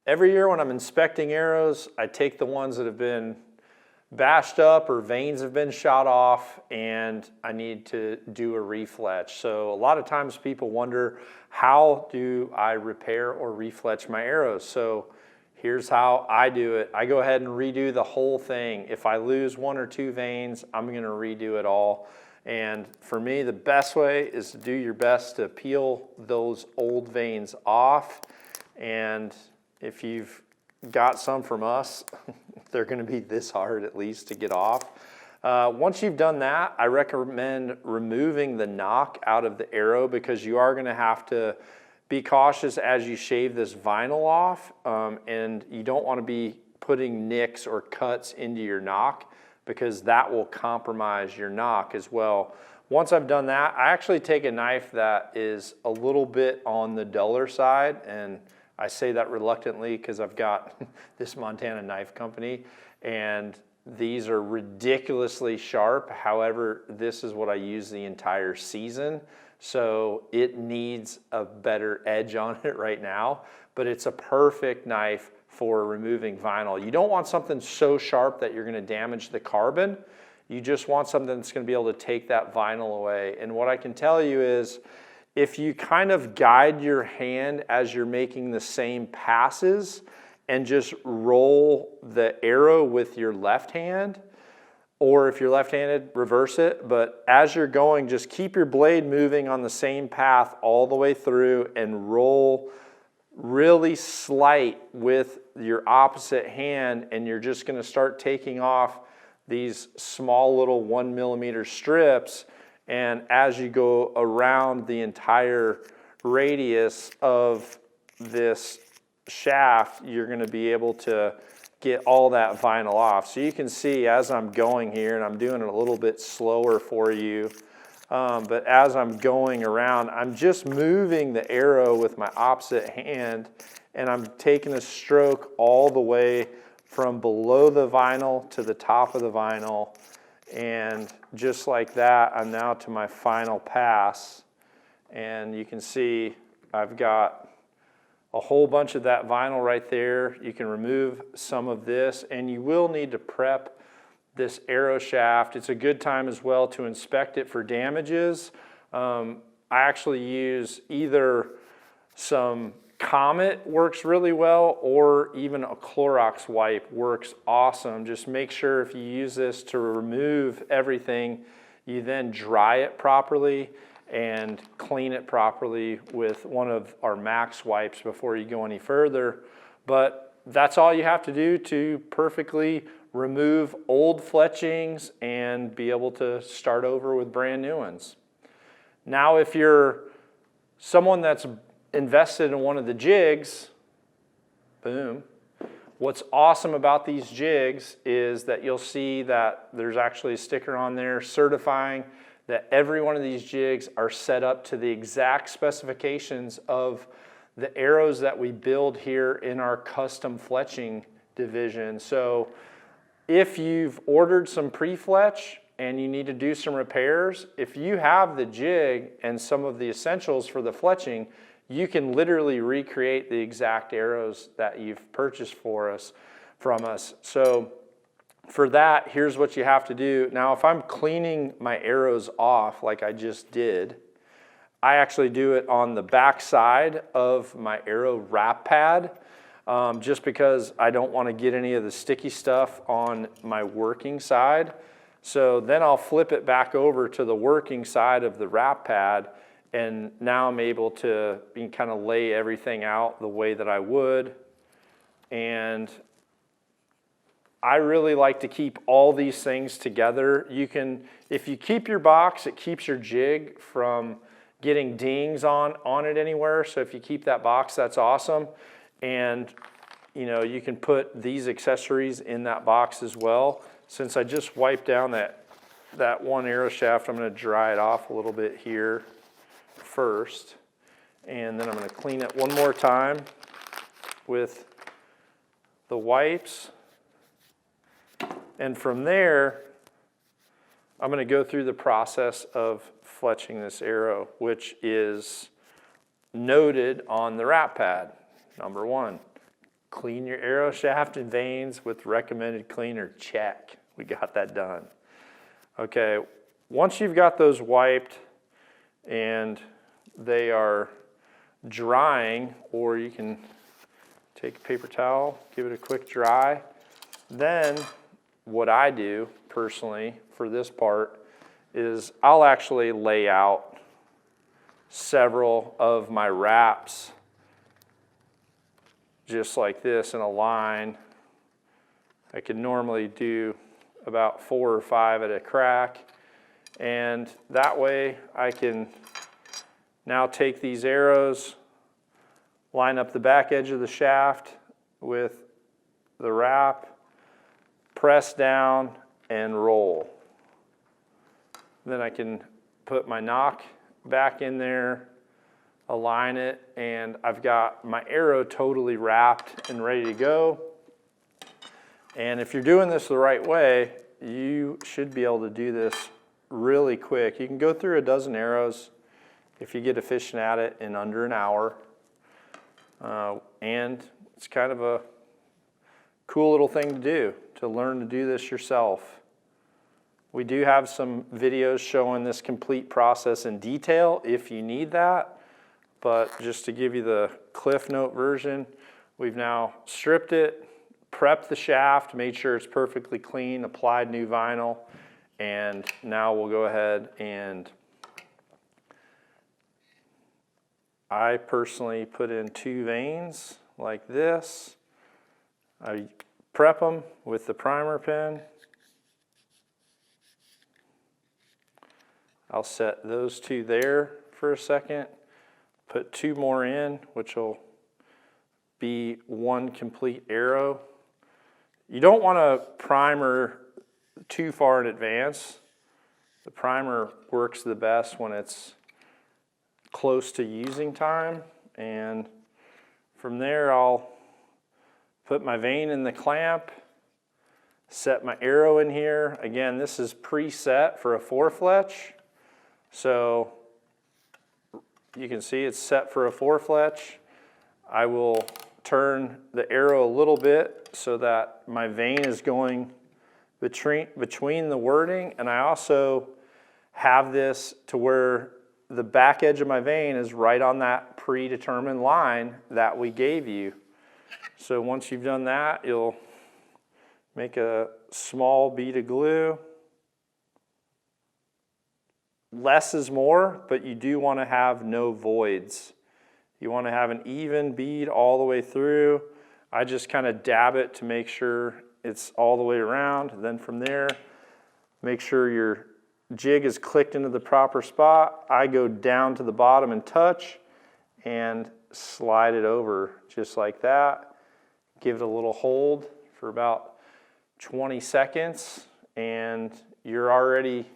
Every year when I'm inspecting arrows, I take the ones that have been bashed up or veins have been shot off, and I need to do a re-fletch. So a lot of times people wonder, how do I repair or re-fletch my arrows? So here's how I do it. I go ahead and redo the whole thing. If I lose 1 or 2 veins, I'm gonna redo it all. And for me, the best way is to do your best to peel those old veins off. And if you've got some from us, they're gonna be this hard at least to get off. Once you've done that, I recommend removing the nock out of the arrow, because you are gonna have to be cautious as you shave this vinyl off, and you don't wanna be putting nicks or cuts into your nock, because that will compromise your nock as well. Once I've done that, I actually take a knife that is a little bit on the duller side, and I say that reluctantly because I've got this Montana knife company, and these are ridiculously sharp. However, this is what I use the entire season, so it needs a better edge on it right now, but it's a perfect knife for removing vinyl. You don't want something so sharp that you're gonna damage the carbon. You just want something that's gonna be able to take that vinyl away. And what I can tell you is, if you kind of guide your hand as you're making the same passes and just roll the arrow with your left hand, or if you're left-handed, reverse it, but as you're going, just keep your blade moving on the same path all the way through and roll really slight with your opposite hand, and you're just gonna start taking off these small little 1 millimeter strips. And as you go around the entire radius of this shaft, you're gonna be able to get all that vinyl off. So you can see as I'm going here, and I'm doing it a little bit slower for you, but as I'm going around, I'm just moving the arrow with my opposite hand, and I'm taking a stroke all the way from below the vinyl to the top of the vinyl. And just like that, I'm now to my final pass. And you can see I've got a whole bunch of that vinyl right there. You can remove some of this, and you will need to prep this arrow shaft. It's a good time as well to inspect it for damages. I actually use either some Comet works really well, or even a Clorox wipe works awesome. Just make sure if you use this to remove everything, you then dry it properly and clean it properly with one of our Max wipes before you go any further. But that's all you have to do to perfectly remove old fletchings and be able to start over with brand new ones. Now, if you're someone that's invested in one of the jigs, boom. What's awesome about these jigs is that you'll see that there's actually a sticker on there certifying that every one of these jigs are set up to the exact specifications of the arrows that we build here in our custom fletching division. So if you've ordered some pre-fletch and you need to do some repairs, if you have the jig and some of the essentials for the fletching, you can literally recreate the exact arrows that you've purchased from us. So for that, here's what you have to do. Now, if I'm cleaning my arrows off like I just did, I actually do it on the back side of my arrow wrap pad, just because I don't want to get any of the sticky stuff on my working side. So then I'll flip it back over to the working side of the wrap pad, and now I'm able to kind of lay everything out the way that I would. And I really like to keep all these things together. You can, if you keep your box, it keeps your jig from getting dings on it anywhere. So if you keep that box, that's awesome. And you know, you can put these accessories in that box as well. Since I just wiped down that one arrow shaft, I'm gonna dry it off a little bit here first, and then I'm going to clean it one more time with the wipes, and from there I'm going to go through the process of fletching this arrow, which is noted on the wrap pad. Number one, clean your arrow shaft and vanes with recommended cleaner. Check. We got that done. Okay, once you've got those wiped and they are drying, or you can take a paper towel, give it a quick dry. Then what I do personally for this part is I'll actually lay out several of my wraps just like this in a line. I could normally do about 4 or 5 at a crack, and that way I can now take these arrows, line up the back edge of the shaft with the wrap, press down and roll. Then I can put my nock back in there, align it, and I've got my arrow totally wrapped and ready to go. And if you're doing this the right way, you should be able to do this really quick. You can go through a dozen arrows if you get efficient at it in under an hour. And it's kind of a cool little thing to do, to learn to do this yourself. We do have some videos showing this complete process in detail if you need that, but just to give you the Cliff Note version, we've now stripped it, prepped the shaft, made sure it's perfectly clean, applied new vinyl, and now we'll go ahead and I personally put in 2 vanes like this. I prep them with the primer pen. I'll set those 2 there for a second, put 2 more in, which will be 1 complete arrow. You don't want to primer too far in advance. The primer works the best when it's close to using time, and from there I'll put my vane in the clamp, set my arrow in here. Again, this is preset for a 4-fletch, so you can see it's set for a 4-fletch. I will turn the arrow a little bit so that my vane is going between the wording, and I also have this to where the back edge of my vane is right on that predetermined line that we gave you. So once you've done that, you'll make a small bead of glue. Less is more, but you do want to have no voids. You want to have an even bead all the way through. I just kind of dab it to make sure it's all the way around. Then from there, make sure your jig is clicked into the proper spot. I go down to the bottom and touch and slide it over just like that. Give it a little hold for about 20 seconds and you're already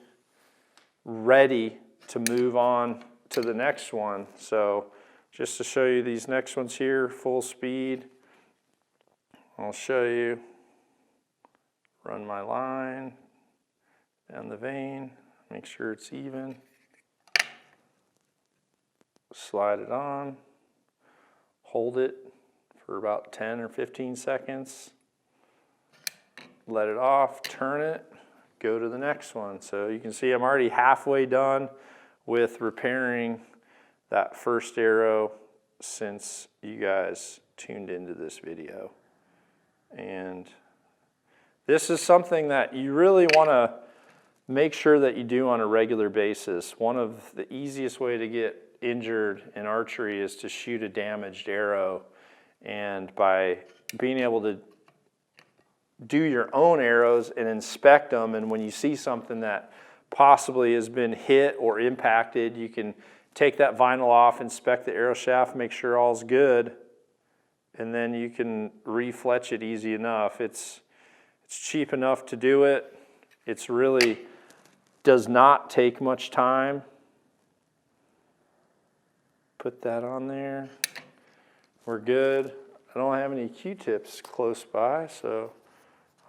ready to move on to the next one. So just to show you these next ones here, full speed, I'll show you, run my line down the vane, make sure it's even, slide it on, hold it for about 10 or 15 seconds, let it off, turn it, go to the next one. So you can see I'm already halfway done with repairing that first arrow since you guys tuned into this video. And this is something that you really want to make sure that you do on a regular basis. One of the easiest way to get injured in archery is to shoot a damaged arrow, and by being able to do your own arrows and inspect them, and when you see something that possibly has been hit or impacted, you can take that vinyl off, inspect the arrow shaft, make sure all's good, and then you can re-fletch it easy enough. It's cheap enough to do it. It's really does not take much time. Put that on there. We're good. I don't have any Q-tips close by, so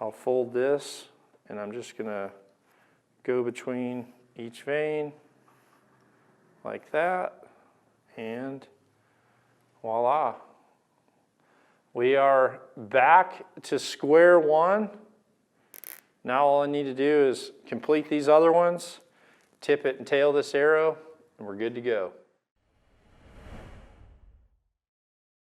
I'll fold this and I'm just gonna go between each vane like that, and voila. We are back to square one. Now all I need to do is complete these other ones, tip it and tail this arrow, and we're good to go.